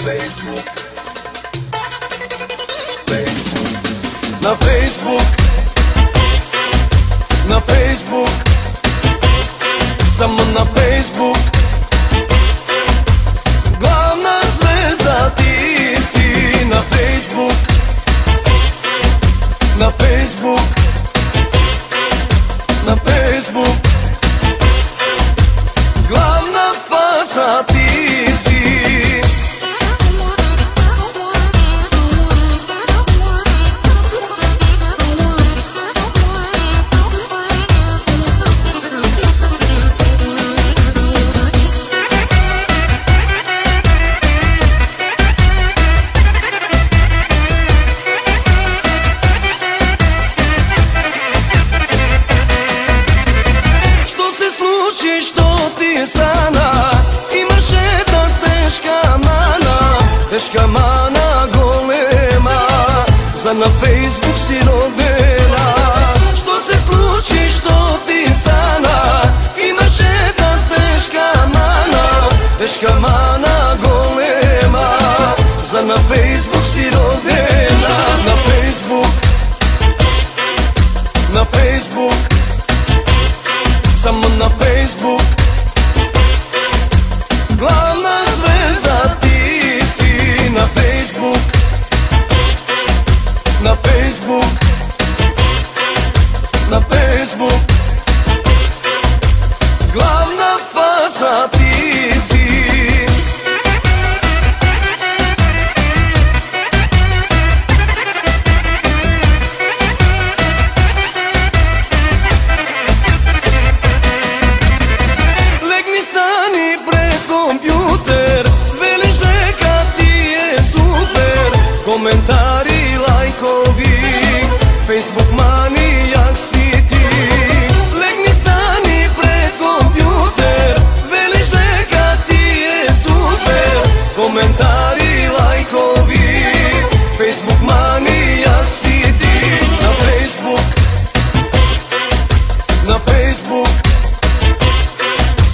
Na Facebook, na Facebook, samo na Facebook. Glavna zvezda ti si na Facebook, na Facebook, na Facebook. Glavna faca ti si. Што ти стана? Имаш една тешка мана, тешка мана голема, за на Фейсбук си родена. Што се случи, што ти стана? Имаш една тешка мана голема, за на Фейсбук си родена. На Фейсбук, на Фейсбук, само на Facebook. Главна звезда ти си на Facebook, на Facebook, на Facebook. Главна фаца ти си. Коментари, лайкови, Фейсбук манијак си ти. Легни, стани пред компјутер, велиш дека ти е супер. Коментари, лайкови, Фейсбук манијак си ти. На Фейсбук, на Фейсбук,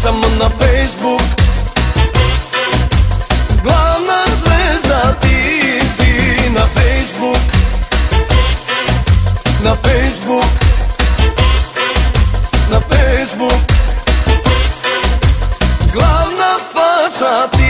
само на Фейсбук. Главна звезда ти си на Facebook, на Facebook, на Facebook. Главна фаца ти.